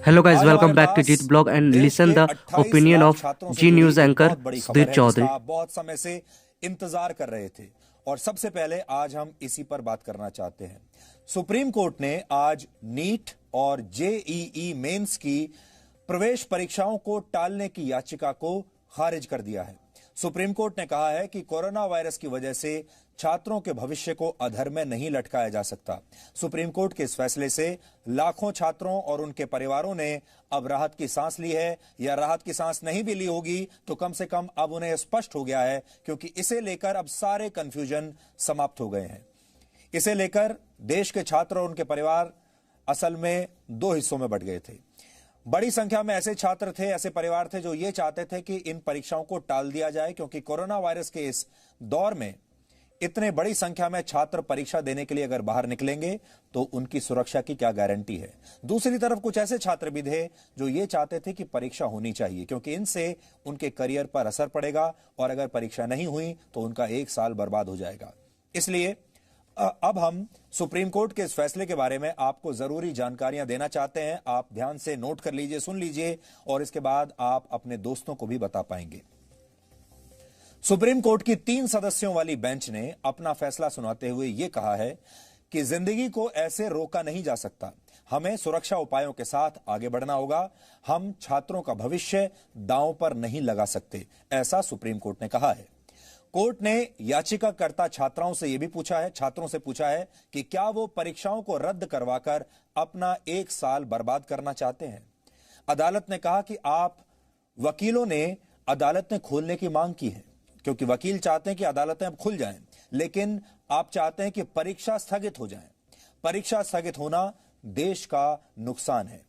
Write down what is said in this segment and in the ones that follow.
Hello guys, आज हमारे welcome back to pass Jeet Blog and देश listen के the 28 opinion लाख of छात्रों से G जुड़ी News एक anchor बहुत बड़ी Sudhir खबर है जिसका Chaudhary। आप बहुत समय से इंतजार कर रहे थे और सबसे पहले आज हम इसी पर बात करना चाहते हैं। सुप्रीम कोर्ट ने आज नीट और जेईई मेंस की प्रवेश परीक्षाओं को टालने की याचिका को खारिज कर दिया है। सुप्रीम कोर्ट ने कहा है कि कोरोना वायरस की वजह से छात्रों के भविष्य को अधर में नहीं लटकाया जा सकता। सुप्रीम कोर्ट के इस फैसले से लाखों छात्रों और उनके परिवारों ने अब राहत की सांस ली है, या राहत की सांस नहीं भी ली होगी तो कम से कम अब उन्हें स्पष्ट हो गया है, क्योंकि इसे लेकर अब सारे कंफ्यूजन समाप्त हो गए हैं। इसे लेकर देश के छात्र और उनके परिवार असल में दो हिस्सों में बंट गए थे। बड़ी संख्या में ऐसे छात्र थे, ऐसे परिवार थे जो ये चाहते थे कि इन परीक्षाओं को टाल दिया जाए, क्योंकि कोरोना वायरस के इस दौर में इतने बड़ी संख्या में छात्र परीक्षा देने के लिए अगर बाहर निकलेंगे तो उनकी सुरक्षा की क्या गारंटी है। दूसरी तरफ कुछ ऐसे छात्र भी थे जो ये चाहते थे कि परीक्षा होनी चाहिए, क्योंकि इनसे उनके करियर पर असर पड़ेगा और अगर परीक्षा नहीं हुई तो उनका एक साल बर्बाद हो जाएगा। इसलिए अब हम सुप्रीम कोर्ट के इस फैसले के बारे में आपको जरूरी जानकारियां देना चाहते हैं। आप ध्यान से नोट कर लीजिए, सुन लीजिए और इसके बाद आप अपने दोस्तों को भी बता पाएंगे। सुप्रीम कोर्ट की 3 सदस्यों वाली बेंच ने अपना फैसला सुनाते हुए यह कहा है कि जिंदगी को ऐसे रोका नहीं जा सकता, हमें सुरक्षा उपायों के साथ आगे बढ़ना होगा। हम छात्रों का भविष्य दांव पर नहीं लगा सकते, ऐसा सुप्रीम कोर्ट ने कहा है। कोर्ट ने याचिकाकर्ता छात्रों से पूछा है कि क्या वो परीक्षाओं को रद्द करवाकर अपना एक साल बर्बाद करना चाहते हैं। अदालत ने कहा कि वकीलों ने अदालत ने खोलने की मांग की है, क्योंकि वकील चाहते हैं कि अदालतें अब खुल जाएं, लेकिन आप चाहते हैं कि परीक्षा स्थगित हो जाए। परीक्षा स्थगित होना देश का नुकसान है।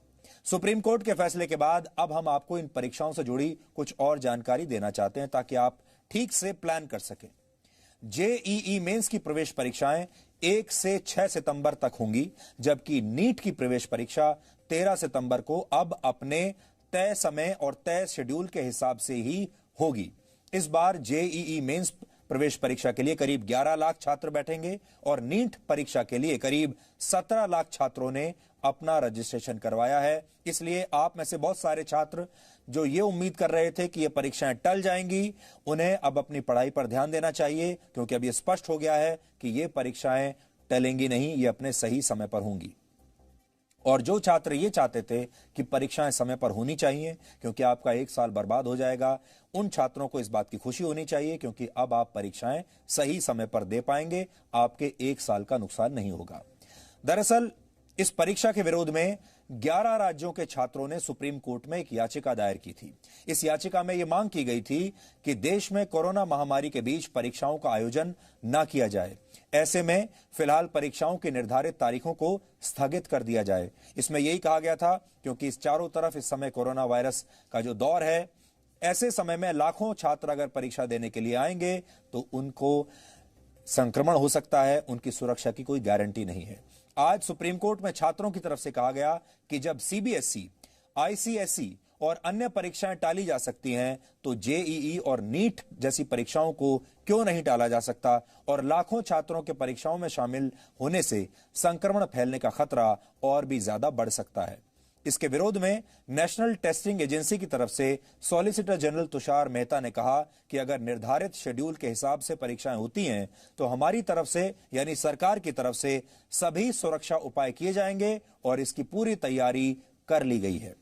सुप्रीम कोर्ट के फैसले के बाद अब हम आपको इन परीक्षाओं से जुड़ी कुछ और जानकारी देना चाहते हैं, ताकि आप ठीक से प्लान कर सकें। जेईई मेंस की प्रवेश परीक्षाएं 1 से 6 सितंबर तक होंगी, जबकि नीट की प्रवेश परीक्षा 13 सितंबर को अब अपने तय समय और तय शेड्यूल के हिसाब से ही होगी। इस बार जेईई मेंस प्रवेश परीक्षा के लिए करीब 11 लाख छात्र बैठेंगे और नीट परीक्षा के लिए करीब 17 लाख छात्रों ने अपना रजिस्ट्रेशन करवाया है। इसलिए आप में से बहुत सारे छात्र जो ये उम्मीद कर रहे थे कि ये परीक्षाएं टल जाएंगी, उन्हें अब अपनी पढ़ाई पर ध्यान देना चाहिए, क्योंकि अब ये स्पष्ट हो गया है कि ये परीक्षाएं टलेंगी नहीं, ये अपने सही समय पर होंगी। और जो छात्र ये चाहते थे कि परीक्षाएं समय पर होनी चाहिए क्योंकि आपका एक साल बर्बाद हो जाएगा, उन छात्रों को इस बात की खुशी होनी चाहिए, क्योंकि अब आप परीक्षाएं सही समय पर दे पाएंगे, आपके एक साल का नुकसान नहीं होगा। दरअसल इस परीक्षा के विरोध में 11 राज्यों के छात्रों ने सुप्रीम कोर्ट में एक याचिका दायर की थी। इस याचिका में यह मांग की गई थी कि देश में कोरोना महामारी के बीच परीक्षाओं का आयोजन न किया जाए। ऐसे में फिलहाल परीक्षाओं की निर्धारित तारीखों को स्थगित कर दिया जाए। इसमें यही कहा गया था, क्योंकि इस चारों तरफ इस समय कोरोना वायरस का जो दौर है, ऐसे समय में लाखों छात्र अगर परीक्षा देने के लिए आएंगे तो उनको संक्रमण हो सकता है, उनकी सुरक्षा की कोई गारंटी नहीं है। आज सुप्रीम कोर्ट में छात्रों की तरफ से कहा गया कि जब सीबीएसई, आईसीएसई और अन्य परीक्षाएं टाली जा सकती हैं, तो जेईई और नीट जैसी परीक्षाओं को क्यों नहीं टाला जा सकता, और लाखों छात्रों के परीक्षाओं में शामिल होने से संक्रमण फैलने का खतरा और भी ज्यादा बढ़ सकता है। इसके विरोध में नेशनल टेस्टिंग एजेंसी की तरफ से सॉलिसिटर जनरल तुषार मेहता ने कहा कि अगर निर्धारित शेड्यूल के हिसाब से परीक्षाएं होती हैं तो हमारी तरफ से, यानी सरकार की तरफ से, सभी सुरक्षा उपाय किए जाएंगे और इसकी पूरी तैयारी कर ली गई है।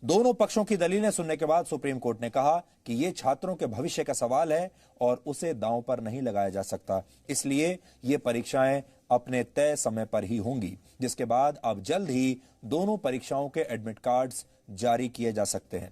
दोनों पक्षों की दलीलें सुनने के बाद सुप्रीम कोर्ट ने कहा कि यह छात्रों के भविष्य का सवाल है और उसे दांव पर नहीं लगाया जा सकता, इसलिए ये परीक्षाएं अपने तय समय पर ही होंगी, जिसके बाद अब जल्द ही दोनों परीक्षाओं के एडमिट कार्ड्स जारी किए जा सकते हैं।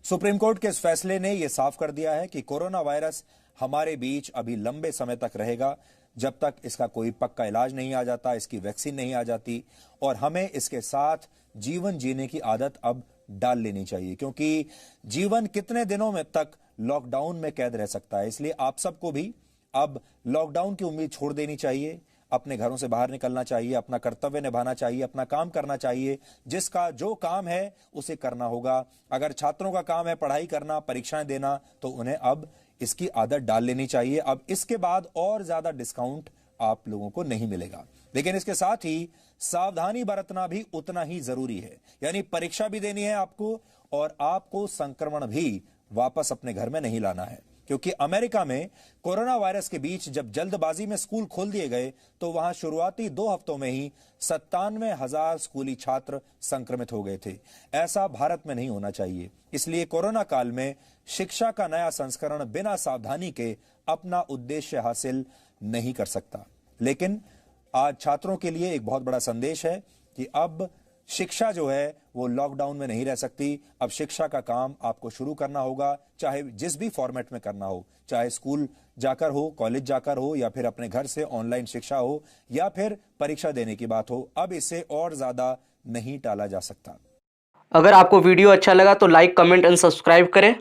सुप्रीम कोर्ट के इस फैसले ने यह साफ कर दिया है कि कोरोना वायरस हमारे बीच अभी लंबे समय तक रहेगा, जब तक इसका कोई पक्का इलाज नहीं आ जाता, इसकी वैक्सीन नहीं आ जाती, और हमें इसके साथ जीवन जीने की आदत अब डाल लेनी चाहिए, क्योंकि जीवन कितने दिनों में तक लॉकडाउन में कैद रह सकता है। इसलिए आप सबको भी अब लॉकडाउन की उम्मीद छोड़ देनी चाहिए, अपने घरों से बाहर निकलना चाहिए, अपना कर्तव्य निभाना चाहिए, अपना काम करना चाहिए। जिसका जो काम है उसे करना होगा। अगर छात्रों का काम है पढ़ाई करना, परीक्षाएं देना, तो उन्हें अब इसकी आदत डाल लेनी चाहिए। अब इसके बाद और ज्यादा डिस्काउंट आप लोगों को नहीं मिलेगा। लेकिन इसके साथ ही सावधानी बरतना भी उतना ही जरूरी है, यानी परीक्षा भी देनी है आपको और आपको संक्रमण भी वापस अपने घर में नहीं लाना है। क्योंकि अमेरिका में कोरोना वायरस के बीच जब जल्दबाजी में स्कूल खोल दिए गए तो वहां शुरुआती 2 हफ्तों में ही 97,000 स्कूली छात्र संक्रमित हो गए थे। ऐसा भारत में नहीं होना चाहिए। इसलिए कोरोना काल में शिक्षा का नया संस्करण बिना सावधानी के अपना उद्देश्य हासिल नहीं कर सकता। लेकिन आज छात्रों के लिए एक बहुत बड़ा संदेश है कि अब शिक्षा जो है वो लॉकडाउन में नहीं रह सकती। अब शिक्षा का काम आपको शुरू करना होगा, चाहे जिस भी फॉर्मेट में करना हो, चाहे स्कूल जाकर हो, कॉलेज जाकर हो, या फिर अपने घर से ऑनलाइन शिक्षा हो, या फिर परीक्षा देने की बात हो। अब इसे और ज्यादा नहीं टाला जा सकता। अगर आपको वीडियो अच्छा लगा तो लाइक, कमेंट एंड सब्सक्राइब करें।